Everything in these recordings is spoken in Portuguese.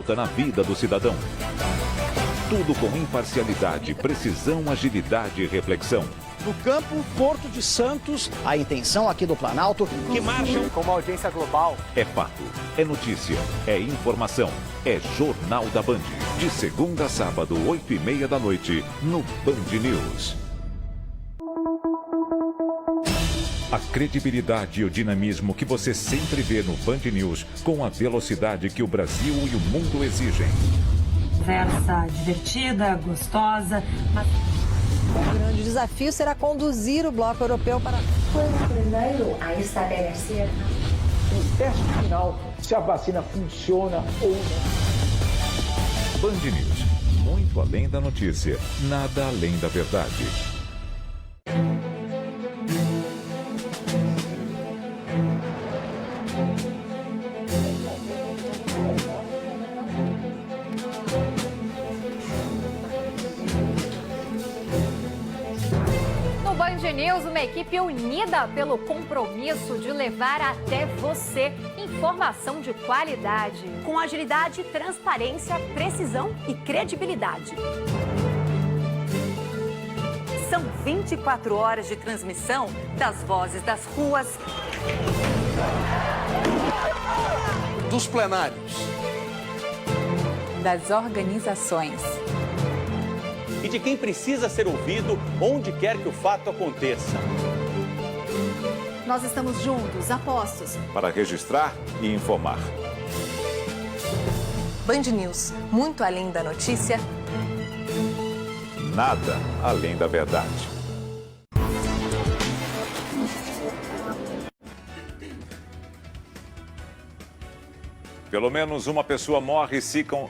pauta na vida do cidadão. Tudo com imparcialidade, precisão, agilidade e reflexão. No campo, Porto de Santos, a intenção aqui do Planalto, que marcham com uma audiência global. É fato, é notícia, é informação, é Jornal da Band. De segunda a sábado, 8h30 da noite, no Band News. A credibilidade e o dinamismo que você sempre vê no Band News, com a velocidade que o Brasil e o mundo exigem. Conversa divertida, gostosa, mas... O grande desafio será conduzir o bloco europeu para... Quando primeiro a estabelecer o teste final, se a vacina funciona ou não. Band News, muito além da notícia, nada além da verdade. Band News, uma equipe unida pelo compromisso de levar até você informação de qualidade. Com agilidade, transparência, precisão e credibilidade. São 24 horas de transmissão das vozes das ruas, dos plenários, das organizações e de quem precisa ser ouvido onde quer que o fato aconteça. Nós estamos juntos, a postos. Para registrar e informar. Band News, muito além da notícia. Nada além da verdade. Pelo menos uma pessoa morre e 5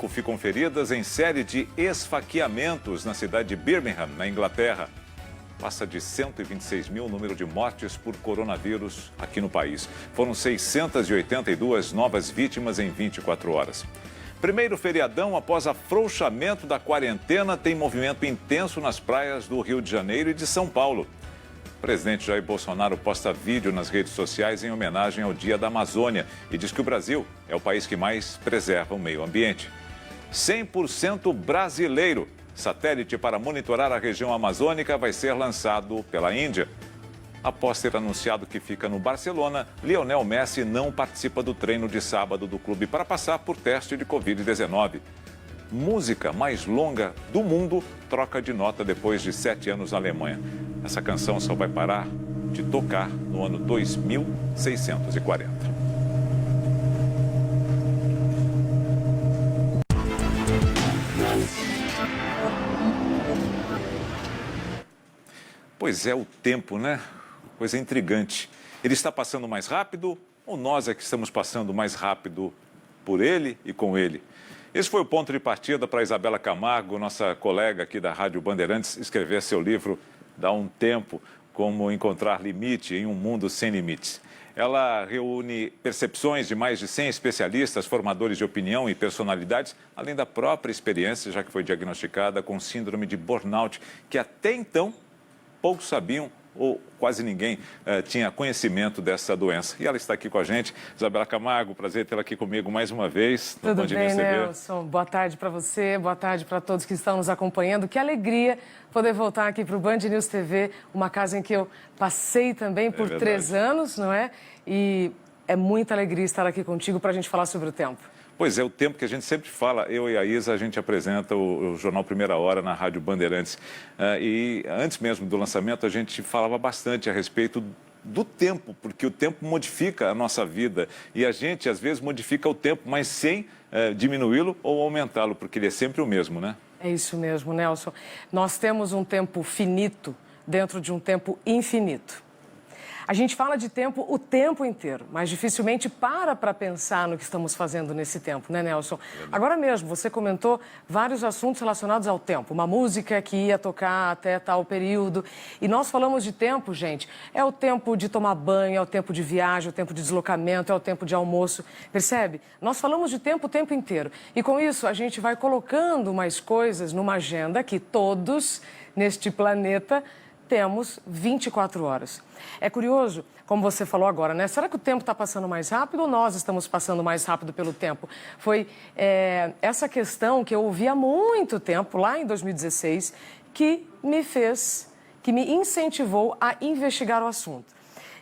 ficam feridas em série de esfaqueamentos na cidade de Birmingham, na Inglaterra. Passa de 126 mil o número de mortes por coronavírus aqui no país. Foram 682 novas vítimas em 24 horas. Primeiro feriadão após afrouxamento da quarentena tem movimento intenso nas praias do Rio de Janeiro e de São Paulo. O presidente Jair Bolsonaro posta vídeo nas redes sociais em homenagem ao Dia da Amazônia e diz que o Brasil é o país que mais preserva o meio ambiente. 100% brasileiro. Satélite para monitorar a região amazônica vai ser lançado pela Índia. Após ter anunciado que fica no Barcelona, Lionel Messi não participa do treino de sábado do clube para passar por teste de Covid-19. Música mais longa do mundo troca de nota depois de 7 anos na Alemanha. Essa canção só vai parar de tocar no ano 2640. Pois é, o tempo, né? Coisa intrigante. Ele está passando mais rápido ou nós é que estamos passando mais rápido por ele e com ele? Esse foi o ponto de partida para Isabela Camargo, nossa colega aqui da Rádio Bandeirantes, escrever seu livro Dá um Tempo, Como Encontrar Limite em um Mundo Sem Limites. Ela reúne percepções de mais de 100 especialistas, formadores de opinião e personalidades, além da própria experiência, já que foi diagnosticada com síndrome de burnout, que até então poucos sabiam ou quase ninguém tinha conhecimento dessa doença. E ela está aqui com a gente. Isabela Camargo, prazer tê-la aqui comigo mais uma vez. Tudo bem, Nelson? Boa tarde para você, boa tarde para todos que estão nos acompanhando. Que alegria poder voltar aqui para o Band News TV, uma casa em que eu passei também por 3 anos, não é? E é muita alegria estar aqui contigo para a gente falar sobre o tempo. Pois é, o tempo que a gente sempre fala, eu e a Isa, a gente apresenta o Jornal Primeira Hora na Rádio Bandeirantes. E antes mesmo do lançamento, a gente falava bastante a respeito do tempo, porque o tempo modifica a nossa vida. E a gente, às vezes, modifica o tempo, mas sem diminuí-lo ou aumentá-lo, porque ele é sempre o mesmo, né? É isso mesmo, Nelson. Nós temos um tempo finito dentro de um tempo infinito. A gente fala de tempo o tempo inteiro, mas dificilmente para pensar no que estamos fazendo nesse tempo, né, Nelson? Agora mesmo, você comentou vários assuntos relacionados ao tempo. Uma música que ia tocar até tal período. E nós falamos de tempo, gente. É o tempo de tomar banho, é o tempo de viagem, é o tempo de deslocamento, é o tempo de almoço. Percebe? Nós falamos de tempo o tempo inteiro. E com isso, a gente vai colocando mais coisas numa agenda que todos neste planeta temos 24 horas. É curioso, como você falou agora, né? Será que o tempo está passando mais rápido ou nós estamos passando mais rápido pelo tempo? Foi essa questão que eu ouvi há muito tempo, lá em 2016, que me incentivou a investigar o assunto.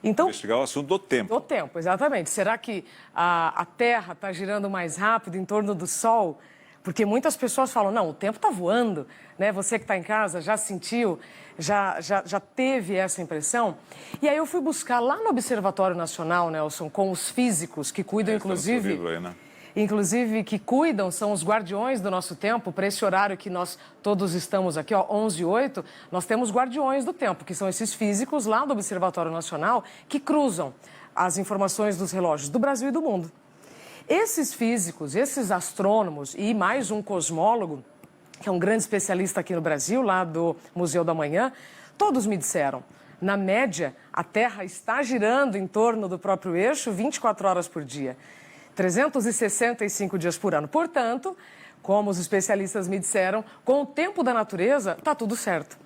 Então, investigar o assunto do tempo. Do tempo, exatamente. Será que a Terra está girando mais rápido em torno do Sol? Porque muitas pessoas falam, não, o tempo está voando, né? Você que está em casa já sentiu, já teve essa impressão. E aí eu fui buscar lá no Observatório Nacional, Nelson, com os físicos que cuidam, inclusive... Aí, né? Inclusive, que cuidam, são os guardiões do nosso tempo. Para esse horário que nós todos estamos aqui, ó, 11h08, nós temos guardiões do tempo, que são esses físicos lá do Observatório Nacional que cruzam as informações dos relógios do Brasil e do mundo. Esses físicos, esses astrônomos e mais um cosmólogo, que é um grande especialista aqui no Brasil, lá do Museu da Manhã, todos me disseram, na média, a Terra está girando em torno do próprio eixo 24 horas por dia. 365 dias por ano. Portanto, como os especialistas me disseram, com o tempo da natureza, está tudo certo.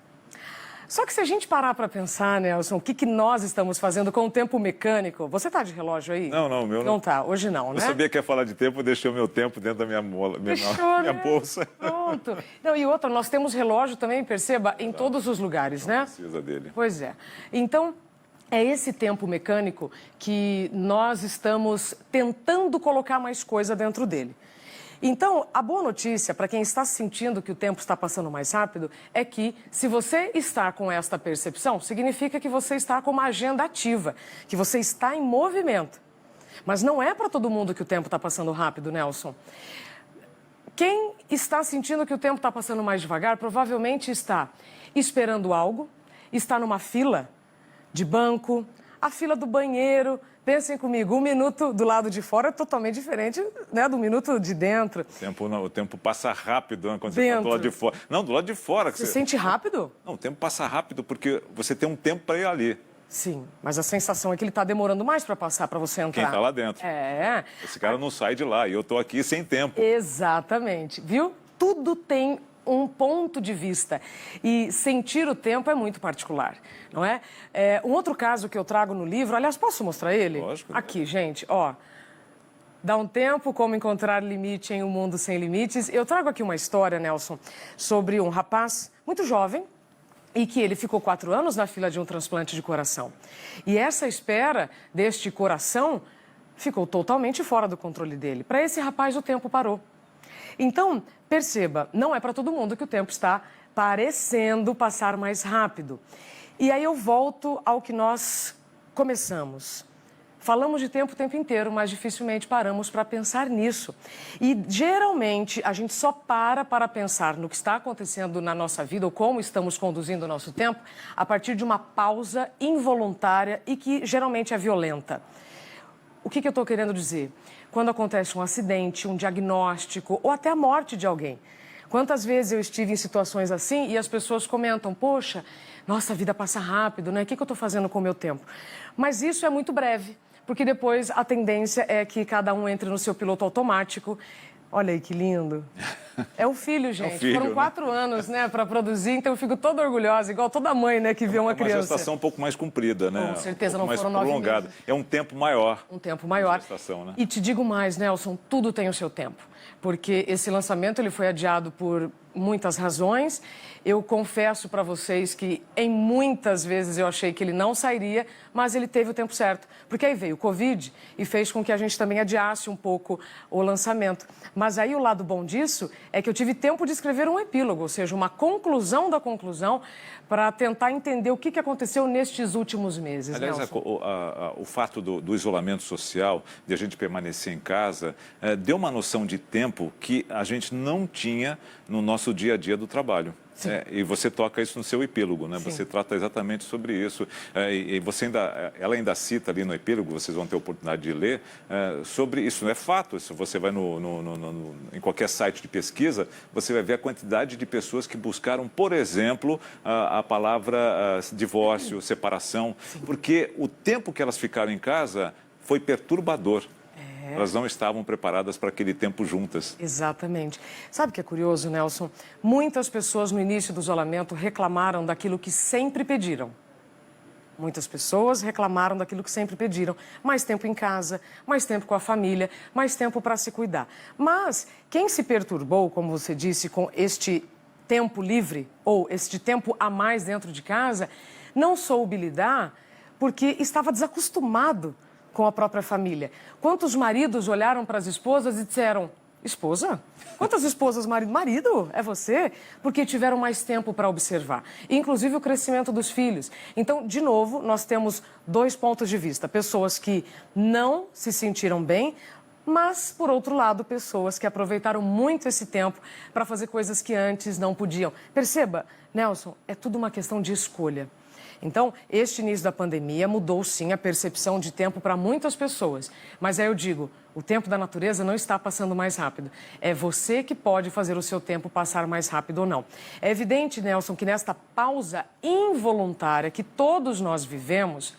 Só que se a gente parar para pensar, Nelson, o que nós estamos fazendo com o tempo mecânico... Você está de relógio aí? Não, o meu não. Não está, hoje não, né? Eu sabia que ia falar de tempo, deixei o meu tempo dentro da minha minha bolsa. Pronto. Não, e outra, nós temos relógio também, perceba, em todos os lugares, né? Precisa dele. Pois é. Então... é esse tempo mecânico que nós estamos tentando colocar mais coisa dentro dele. Então, a boa notícia para quem está sentindo que o tempo está passando mais rápido é que, se você está com esta percepção, significa que você está com uma agenda ativa, que você está em movimento. Mas não é para todo mundo que o tempo está passando rápido, Nelson. Quem está sentindo que o tempo está passando mais devagar, provavelmente está esperando algo, está numa fila de banco, a fila do banheiro. Pensem comigo, 1 minuto do lado de fora é totalmente diferente, né, do minuto de dentro. O tempo passa rápido, né, quando você está do lado de fora. Não, do lado de fora. Você sente rápido? Não, o tempo passa rápido porque você tem um tempo para ir ali. Sim, mas a sensação é que ele está demorando mais para passar, para você entrar. Quem está lá dentro. É. Esse cara não sai de lá e eu estou aqui sem tempo. Exatamente, viu? Tudo tem um ponto de vista. E sentir o tempo é muito particular, não é? Um outro caso que eu trago no livro, aliás, posso mostrar ele? Lógico. Aqui, gente, ó. Dá um tempo, como encontrar limite em um mundo sem limites. Eu trago aqui uma história, Nelson, sobre um rapaz muito jovem e que ele ficou 4 anos na fila de um transplante de coração. E essa espera deste coração ficou totalmente fora do controle dele. Para esse rapaz, o tempo parou. Então, perceba, não é para todo mundo que o tempo está parecendo passar mais rápido. E aí eu volto ao que nós começamos. Falamos de tempo o tempo inteiro, mas dificilmente paramos para pensar nisso. E, geralmente, a gente só para pensar no que está acontecendo na nossa vida ou como estamos conduzindo o nosso tempo a partir de uma pausa involuntária e que, geralmente, é violenta. O que eu estou querendo dizer? Quando acontece um acidente, um diagnóstico ou até a morte de alguém. Quantas vezes eu estive em situações assim e as pessoas comentam, poxa, nossa, a vida passa rápido, né? O que eu estou fazendo com o meu tempo? Mas isso é muito breve, porque depois a tendência é que cada um entre no seu piloto automático. Olha aí que lindo. É o filho, gente. Filho, foram 4 anos, né, para produzir, então eu fico toda orgulhosa, igual toda mãe, né, que vê uma criança. É uma gestação um pouco mais comprida, né? Com certeza, não foram 9 prolongada. meses. É um tempo maior. Um tempo maior. Gestação, né? E te digo mais, Nelson, tudo tem o seu tempo. Porque esse lançamento ele foi adiado por muitas razões. Eu confesso para vocês que em muitas vezes eu achei que ele não sairia, mas ele teve o tempo certo. Porque aí veio o Covid e fez com que a gente também adiasse um pouco o lançamento. Mas aí o lado bom disso é que eu tive tempo de escrever um epílogo, ou seja, uma conclusão da conclusão, para tentar entender o que aconteceu nestes últimos meses. Aliás, o fato do isolamento social, de a gente permanecer em casa, deu uma noção de tempo que a gente não tinha no nosso dia a dia do trabalho. E você toca isso no seu epílogo, né? Sim. Você trata exatamente sobre isso. E você ela ainda cita ali no epílogo, vocês vão ter a oportunidade de ler, sobre isso. Não é fato. Se você vai em qualquer site de pesquisa, você vai ver a quantidade de pessoas que buscaram, por exemplo, a palavra divórcio, separação, porque o tempo que elas ficaram em casa foi perturbador. Elas não estavam preparadas para aquele tempo juntas. Exatamente. Sabe o que é curioso, Nelson? Muitas pessoas no início do isolamento reclamaram daquilo que sempre pediram. Muitas pessoas reclamaram daquilo que sempre pediram. Mais tempo em casa, mais tempo com a família, mais tempo para se cuidar. Mas quem se perturbou, como você disse, com este tempo livre ou este tempo a mais dentro de casa, não soube lidar porque estava desacostumado com a própria família. Quantos maridos olharam para as esposas e disseram: esposa? Quantas esposas, marido? Marido, é você? Porque tiveram mais tempo para observar. Inclusive o crescimento dos filhos. Então, de novo, nós temos dois pontos de vista. Pessoas que não se sentiram bem, mas, por outro lado, pessoas que aproveitaram muito esse tempo para fazer coisas que antes não podiam. Perceba, Nelson, é tudo uma questão de escolha. Então, este início da pandemia mudou, sim, a percepção de tempo para muitas pessoas. Mas aí eu digo, o tempo da natureza não está passando mais rápido. É você que pode fazer o seu tempo passar mais rápido ou não. É evidente, Nelson, que nesta pausa involuntária que todos nós vivemos,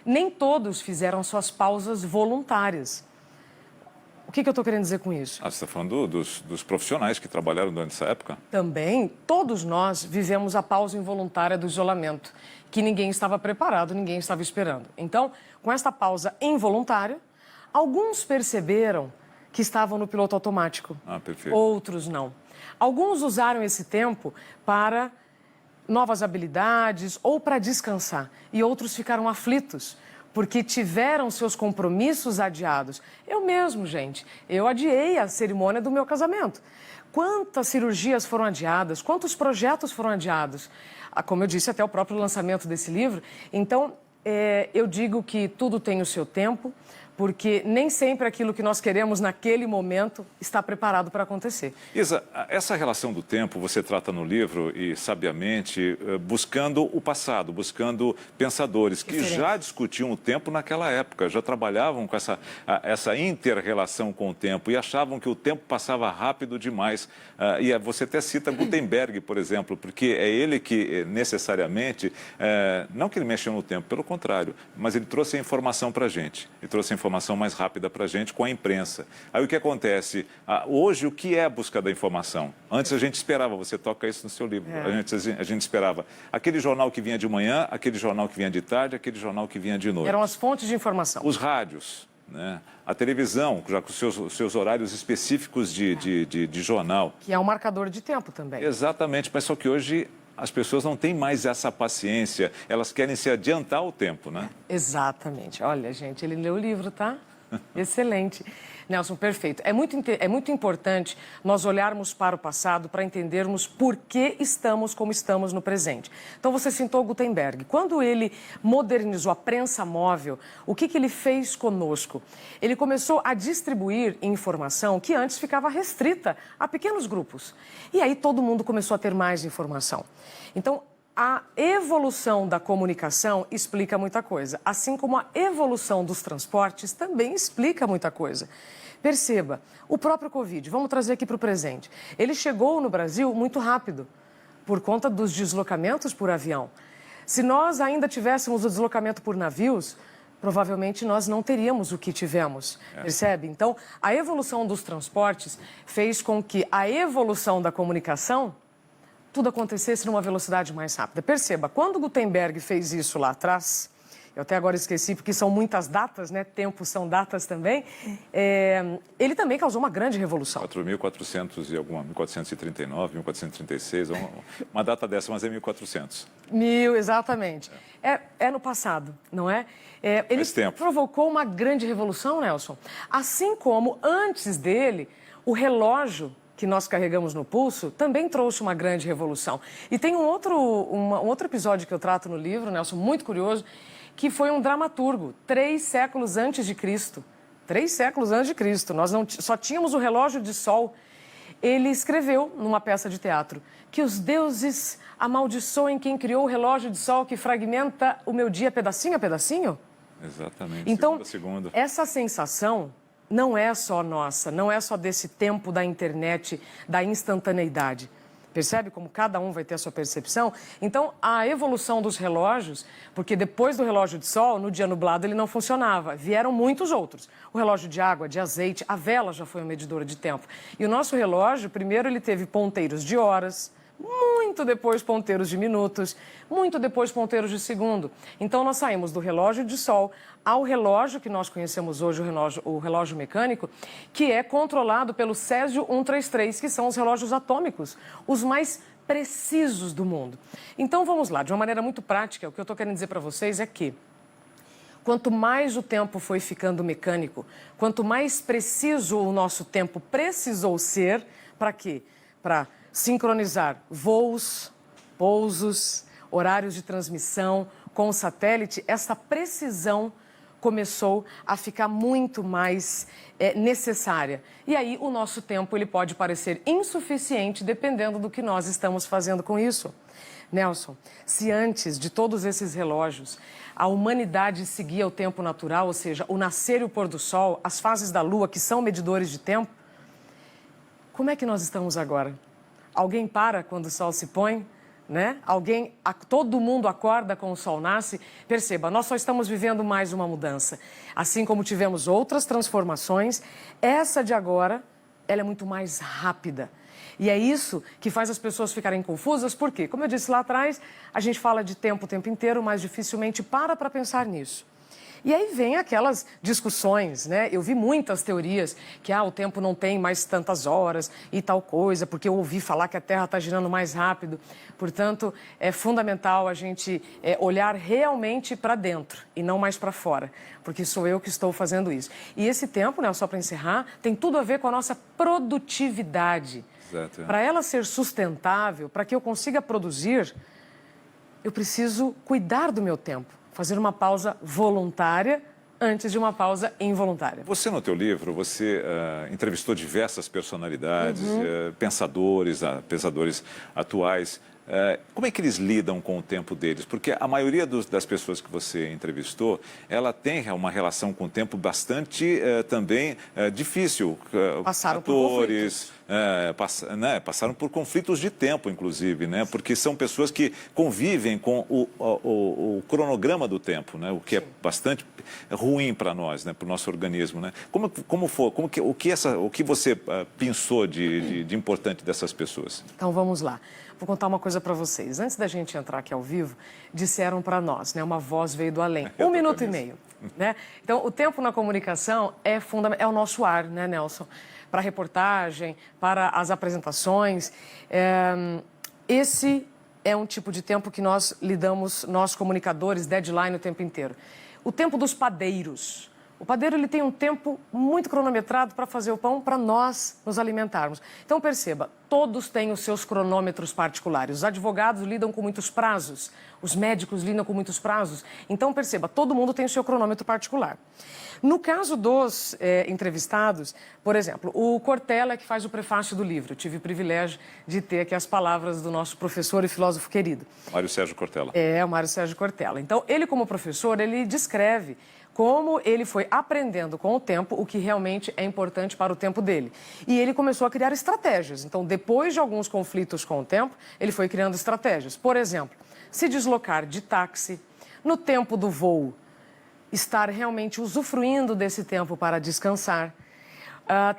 nem todos fizeram suas pausas voluntárias. O que eu estou querendo dizer com isso? Você está falando dos profissionais que trabalharam durante essa época? Também, todos nós vivemos a pausa involuntária do isolamento, que ninguém estava preparado, ninguém estava esperando. Então, com esta pausa involuntária, alguns perceberam que estavam no piloto automático. Perfeito. Outros não. Alguns usaram esse tempo para novas habilidades ou para descansar. E outros ficaram aflitos, porque tiveram seus compromissos adiados. Eu mesmo, gente, eu adiei a cerimônia do meu casamento. Quantas cirurgias foram adiadas, quantos projetos foram adiados? Como eu disse, até o próprio lançamento desse livro. Então, eu digo que tudo tem o seu tempo, porque nem sempre aquilo que nós queremos naquele momento está preparado para acontecer. Isa, essa relação do tempo você trata no livro e, sabiamente, buscando o passado, buscando pensadores que já discutiam o tempo naquela época, já trabalhavam com essa inter-relação com o tempo e achavam que o tempo passava rápido demais. E você até cita Gutenberg, por exemplo, porque é ele que necessariamente, não que ele mexeu no tempo, pelo contrário, mas ele trouxe a informação para a gente, ele trouxe a informação mais rápida para a gente com a imprensa. Aí o que acontece? Hoje, o que é a busca da informação? Antes a gente esperava, você toca isso no seu livro, a gente esperava aquele jornal que vinha de manhã, aquele jornal que vinha de tarde, aquele jornal que vinha de noite. Eram as fontes de informação. Os rádios, né? A televisão, já com seus horários específicos de jornal. Que é um marcador de tempo também. Exatamente, mas só que hoje as pessoas não têm mais essa paciência, elas querem se adiantar o tempo, né? Exatamente. Olha, gente, ele leu o livro, tá? Excelente. Nelson, perfeito. É muito importante nós olharmos para o passado para entendermos por que estamos como estamos no presente. Então, você citou Gutenberg. Quando ele modernizou a prensa móvel, o que ele fez conosco? Ele começou a distribuir informação que antes ficava restrita a pequenos grupos. E aí todo mundo começou a ter mais informação. Então, a evolução da comunicação explica muita coisa, assim como a evolução dos transportes também explica muita coisa. Perceba, o próprio Covid, vamos trazer aqui para o presente, ele chegou no Brasil muito rápido, por conta dos deslocamentos por avião. Se nós ainda tivéssemos o deslocamento por navios, provavelmente nós não teríamos o que tivemos, percebe? Então, a evolução dos transportes fez com que a evolução da comunicação tudo acontecesse numa velocidade mais rápida. Perceba, quando Gutenberg fez isso lá atrás, eu até agora esqueci porque são muitas datas, né? Tempos são datas também, ele também causou uma grande revolução. 4.400 e alguma, 1439, 1436, uma data dessa, mas é 1400. Exatamente. É no passado, não é? Ele provocou uma grande revolução, Nelson. Assim como antes dele, o relógio que nós carregamos no pulso, também trouxe uma grande revolução. E tem um outro episódio que eu trato no livro, Nelson, muito curioso, que foi um dramaturgo, 3 séculos antes de Cristo. 3 séculos antes de Cristo. Nós só tínhamos o relógio de sol. Ele escreveu, numa peça de teatro, que os deuses amaldiçoem quem criou o relógio de sol que fragmenta o meu dia pedacinho a pedacinho. Exatamente, então, segundo. Essa sensação não é só nossa, não é só desse tempo da internet, da instantaneidade. Percebe como cada um vai ter a sua percepção? Então, a evolução dos relógios, porque depois do relógio de sol, no dia nublado, ele não funcionava. Vieram muitos outros. O relógio de água, de azeite, a vela já foi uma medidora de tempo. E o nosso relógio, primeiro, ele teve ponteiros de horas, muito depois ponteiros de minutos, muito depois ponteiros de segundo. Então nós saímos do relógio de sol ao relógio que nós conhecemos hoje, o relógio mecânico, que é controlado pelo Césio 133, que são os relógios atômicos, os mais precisos do mundo. Então vamos lá, de uma maneira muito prática, o que eu estou querendo dizer para vocês é que quanto mais o tempo foi ficando mecânico, quanto mais preciso o nosso tempo precisou ser, para quê? Para sincronizar voos, pousos, horários de transmissão com o satélite, essa precisão começou a ficar muito mais necessária. E aí o nosso tempo ele pode parecer insuficiente dependendo do que nós estamos fazendo com isso. Nelson, se antes de todos esses relógios a humanidade seguia o tempo natural, ou seja, o nascer e o pôr do sol, as fases da lua, que são medidores de tempo, como é que nós estamos agora? Alguém para quando o sol se põe, né? Todo mundo acorda com o sol nasce. Perceba, nós só estamos vivendo mais uma mudança. Assim como tivemos outras transformações, essa de agora, ela é muito mais rápida. E é isso que faz as pessoas ficarem confusas, porque, como eu disse lá atrás, a gente fala de tempo o tempo inteiro, mas dificilmente para pensar nisso. E aí vem aquelas discussões, né? Eu vi muitas teorias que o tempo não tem mais tantas horas e tal coisa, porque eu ouvi falar que a Terra está girando mais rápido. Portanto, é fundamental a gente olhar realmente para dentro e não mais para fora, porque sou eu que estou fazendo isso. E esse tempo, né, só para encerrar, tem tudo a ver com a nossa produtividade. Exato. Para ela ser sustentável, para que eu consiga produzir, eu preciso cuidar do meu tempo. Fazer uma pausa voluntária antes de uma pausa involuntária. Você, no teu livro, você entrevistou diversas personalidades, pensadores atuais. Como é que eles lidam com o tempo deles? Porque a maioria das pessoas que você entrevistou, ela tem uma relação com o tempo bastante também difícil. Passaram por conflitos. Passaram por conflitos de tempo, inclusive, né? Porque são pessoas que convivem com o cronograma do tempo, né? O que é bastante ruim para nós, né? Para o nosso organismo, né? O que você pensou de importante dessas pessoas? Então vamos lá. Vou contar uma coisa para vocês. Antes da gente entrar aqui ao vivo, disseram para nós, né? Uma voz veio do além. 1 minuto e meio, né? Então, o tempo na comunicação é fundamental, é o nosso ar, né, Nelson? Para a reportagem, para as apresentações. Esse é um tipo de tempo que nós lidamos, nós comunicadores, deadline o tempo inteiro. O tempo dos padeiros. O padeiro ele tem um tempo muito cronometrado para fazer o pão, para nós nos alimentarmos. Então, perceba, todos têm os seus cronômetros particulares. Os advogados lidam com muitos prazos, os médicos lidam com muitos prazos. Então, perceba, todo mundo tem o seu cronômetro particular. No caso dos entrevistados, por exemplo, o Cortella, que faz o prefácio do livro. Eu tive o privilégio de ter aqui as palavras do nosso professor e filósofo querido. Mário Sérgio Cortella. O Mário Sérgio Cortella. Então, ele como professor, ele descreve como ele foi aprendendo com o tempo o que realmente é importante para o tempo dele. E ele começou a criar estratégias. Então, depois de alguns conflitos com o tempo, ele foi criando estratégias. Por exemplo, se deslocar de táxi, no tempo do voo, estar realmente usufruindo desse tempo para descansar.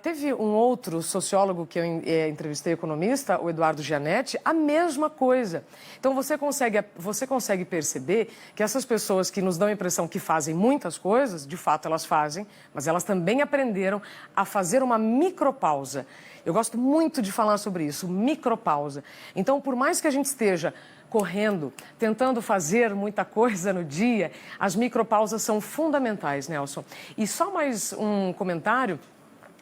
Teve um outro sociólogo que eu entrevistei, economista, o Eduardo Gianetti, a mesma coisa. Então, você consegue perceber que essas pessoas que nos dão a impressão que fazem muitas coisas, de fato elas fazem, mas elas também aprenderam a fazer uma micropausa. Eu gosto muito de falar sobre isso, micropausa. Então, por mais que a gente esteja correndo, tentando fazer muita coisa no dia, as micropausas são fundamentais, Nelson. E só mais um comentário.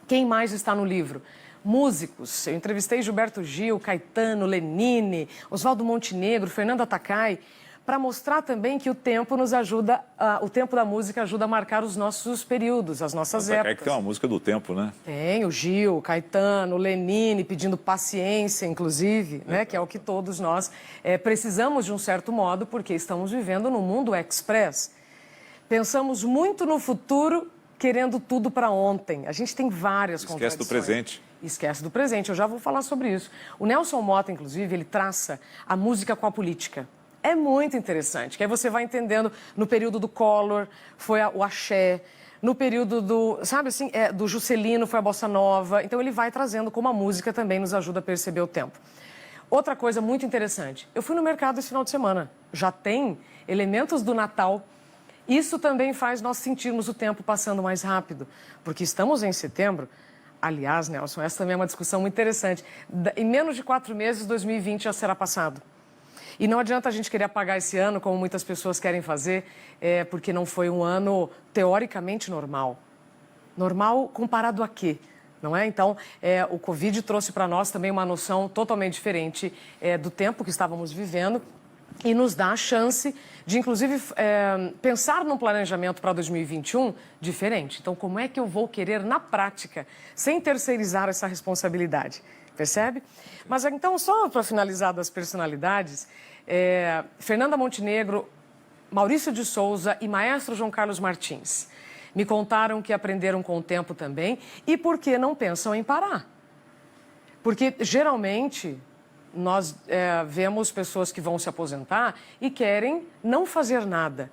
Quem mais está no livro? Músicos. Eu entrevistei Gilberto Gil, Caetano, Lenine, Oswaldo Montenegro, Fernanda Takai, para mostrar também que o tempo nos ajuda, o tempo da música ajuda a marcar os nossos períodos, as nossas épocas. É que tem uma música do tempo, né? Tem, o Gil, Caetano, Lenine, pedindo paciência, inclusive, né? Que é o que todos nós precisamos de um certo modo, porque estamos vivendo num mundo express. Pensamos muito no futuro, querendo tudo para ontem. A gente tem várias contradições. Esquece do presente. Esquece do presente, eu já vou falar sobre isso. O Nelson Motta, inclusive, ele traça a música com a política. É muito interessante, que aí você vai entendendo, no período do Collor, foi o axé, no período do, sabe assim, do Juscelino foi a bossa nova. Então ele vai trazendo como a música também nos ajuda a perceber o tempo. Outra coisa muito interessante, eu fui no mercado esse final de semana, já tem elementos do Natal. Isso também faz nós sentirmos o tempo passando mais rápido, porque estamos em setembro. Aliás, Nelson, essa também é uma discussão muito interessante. Em menos de 4 meses, 2020 já será passado. E não adianta a gente querer apagar esse ano, como muitas pessoas querem fazer, porque não foi um ano teoricamente normal. Normal comparado a quê? Não é? Então, o Covid trouxe para nós também uma noção totalmente diferente do tempo que estávamos vivendo e nos dá a chance de, inclusive, pensar num planejamento para 2021 diferente. Então, como é que eu vou querer, na prática, sem terceirizar essa responsabilidade? Percebe? Mas, então, só para finalizar das personalidades, Fernanda Montenegro, Maurício de Souza e maestro João Carlos Martins me contaram que aprenderam com o tempo também e por que não pensam em parar. Porque, geralmente, nós vemos pessoas que vão se aposentar e querem não fazer nada.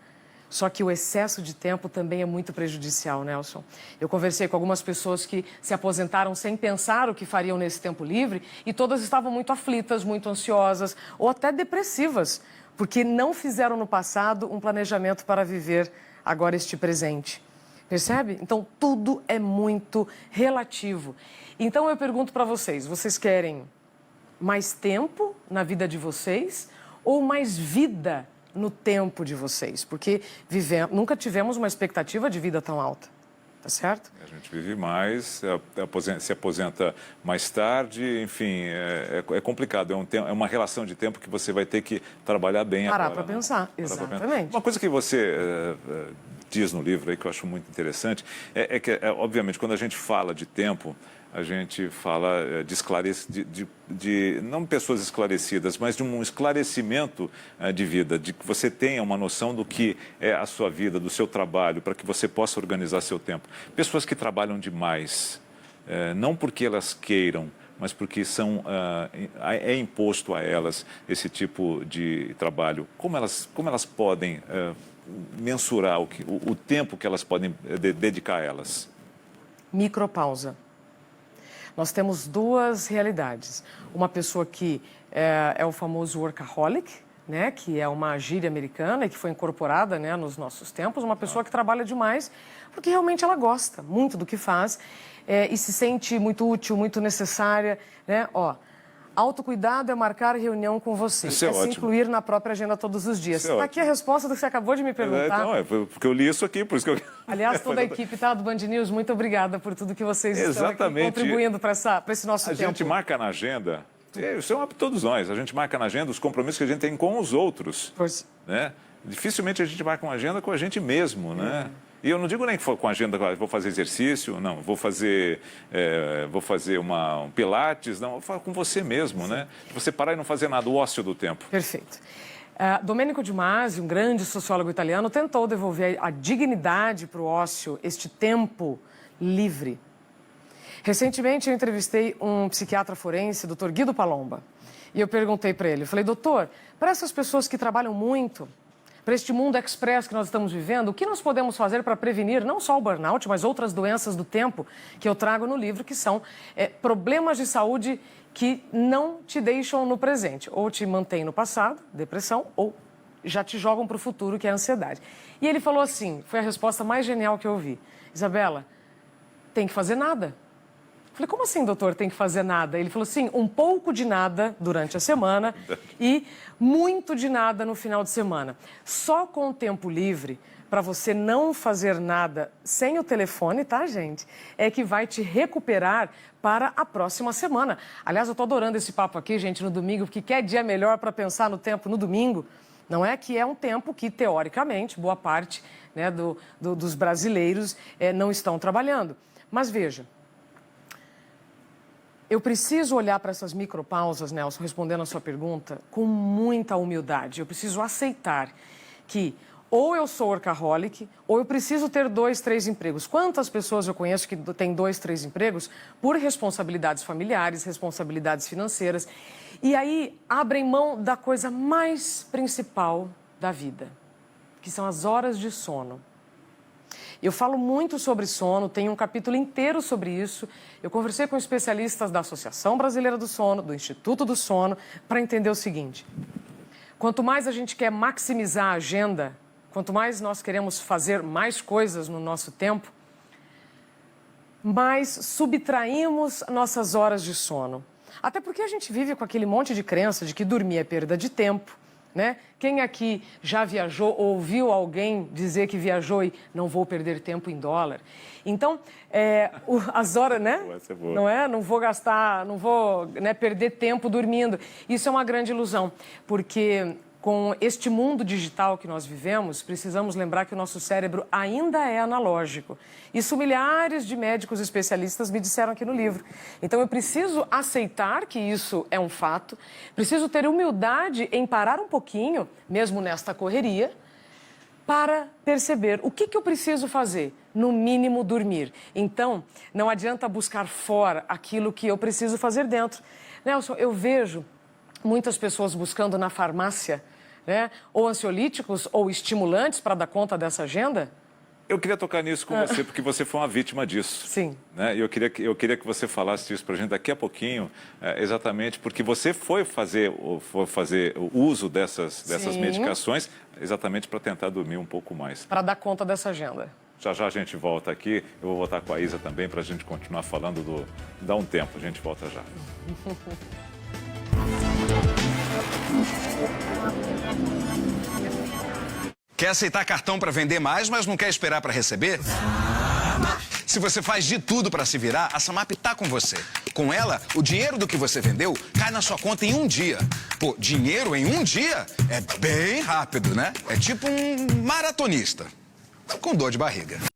Só que o excesso de tempo também é muito prejudicial, Nelson. Eu conversei com algumas pessoas que se aposentaram sem pensar o que fariam nesse tempo livre e todas estavam muito aflitas, muito ansiosas ou até depressivas, porque não fizeram no passado um planejamento para viver agora este presente. Percebe? Então, tudo é muito relativo. Então, eu pergunto para vocês, vocês querem mais tempo na vida de vocês ou mais vida no tempo de vocês? Porque nunca tivemos uma expectativa de vida tão alta, tá certo? A gente vive mais, se aposenta mais tarde, enfim, é complicado. É uma relação de tempo que você vai ter que trabalhar bem Parar agora. para pensar, exatamente. Uma coisa que você diz no livro aí que eu acho muito interessante é que, obviamente, quando a gente fala de tempo, a gente fala de não pessoas esclarecidas, mas de um esclarecimento de vida, de que você tenha uma noção do que é a sua vida, do seu trabalho, para que você possa organizar seu tempo. Pessoas que trabalham demais, não porque elas queiram, mas porque é imposto a elas esse tipo de trabalho. Como elas podem mensurar o tempo que elas podem dedicar a elas? Micropausa. Nós temos duas realidades. Uma pessoa que é o famoso workaholic, né, que é uma gíria americana e que foi incorporada, né, nos nossos tempos. Uma pessoa que trabalha demais porque realmente ela gosta muito do que faz e se sente muito útil, muito necessária. Né? Autocuidado é marcar reunião com você. Isso é se incluir na própria agenda todos os dias. Está aqui a resposta do que você acabou de me perguntar. Porque eu li isso aqui, por isso que eu... Aliás, toda a equipe do Band News, muito obrigada por tudo que vocês estão aqui contribuindo para esse nosso tempo. A gente marca na agenda, isso é para todos nós, a gente marca na agenda os compromissos que a gente tem com os outros. Né? Dificilmente a gente marca uma agenda com a gente mesmo, né? E eu não digo nem que for com a agenda, vou fazer exercício, não, vou fazer um pilates, não, vou falar com você mesmo, né? Você parar e não fazer nada, o ócio do tempo. Perfeito. Domenico de Masi, um grande sociólogo italiano, tentou devolver a dignidade para o ócio, este tempo livre. Recentemente eu entrevistei um psiquiatra forense, Dr. Guido Palomba, e eu perguntei para ele, eu falei, doutor, para essas pessoas que trabalham muito, para este mundo express que nós estamos vivendo, o que nós podemos fazer para prevenir não só o burnout, mas outras doenças do tempo que eu trago no livro, que são problemas de saúde que não te deixam no presente, ou te mantêm no passado, depressão, ou já te jogam para o futuro, que é a ansiedade. E ele falou assim, foi a resposta mais genial que eu ouvi, Isabela, tem que fazer nada. Eu falei, como assim, doutor, tem que fazer nada? Ele falou assim, um pouco de nada durante a semana e muito de nada no final de semana. Só com o tempo livre, para você não fazer nada sem o telefone, tá, gente? É que vai te recuperar para a próxima semana. Aliás, eu estou adorando esse papo aqui, gente, no domingo, porque quer dia melhor para pensar no tempo no domingo? Não é que é um tempo que, teoricamente, boa parte, né, dos brasileiros não estão trabalhando. Mas veja, eu preciso olhar para essas micropausas, Nelson, respondendo a sua pergunta, com muita humildade. Eu preciso aceitar que ou eu sou workaholic, ou eu preciso ter 2, 3 empregos. Quantas pessoas eu conheço que têm 2, 3 empregos por responsabilidades familiares, responsabilidades financeiras, e aí abrem mão da coisa mais principal da vida, que são as horas de sono. Eu falo muito sobre sono, tenho um capítulo inteiro sobre isso. Eu conversei com especialistas da Associação Brasileira do Sono, do Instituto do Sono, para entender o seguinte. Quanto mais a gente quer maximizar a agenda, quanto mais nós queremos fazer mais coisas no nosso tempo, mais subtraímos nossas horas de sono. Até porque a gente vive com aquele monte de crença de que dormir é perda de tempo, né? Quem aqui já viajou ou ouviu alguém dizer que viajou e não vou perder tempo em dólar? Então, as horas, né? Não é? Não vou gastar, não vou, né, perder tempo dormindo. Isso é uma grande ilusão, porque com este mundo digital que nós vivemos, precisamos lembrar que o nosso cérebro ainda é analógico. Isso milhares de médicos especialistas me disseram aqui no livro. Então eu preciso aceitar que isso é um fato, preciso ter humildade em parar um pouquinho, mesmo nesta correria, para perceber o que eu preciso fazer. No mínimo, dormir. Então, não adianta buscar fora aquilo que eu preciso fazer dentro. Nelson, eu vejo muitas pessoas buscando na farmácia, né, ou ansiolíticos ou estimulantes para dar conta dessa agenda? Eu queria tocar nisso com você, porque você foi uma vítima disso. Sim. Né? Eu queria que você falasse isso para a gente daqui a pouquinho, exatamente porque você foi fazer o uso dessas medicações exatamente para tentar dormir um pouco mais. Para dar conta dessa agenda. Já já a gente volta aqui, eu vou voltar com a Isa também para a gente continuar falando do... Dá um tempo, a gente volta já. Quer aceitar cartão para vender mais, mas não quer esperar para receber? Se você faz de tudo para se virar, a Samap tá com você. Com ela, o dinheiro do que você vendeu cai na sua conta em um dia. Pô, dinheiro em um dia é bem rápido, né? É tipo um maratonista com dor de barriga.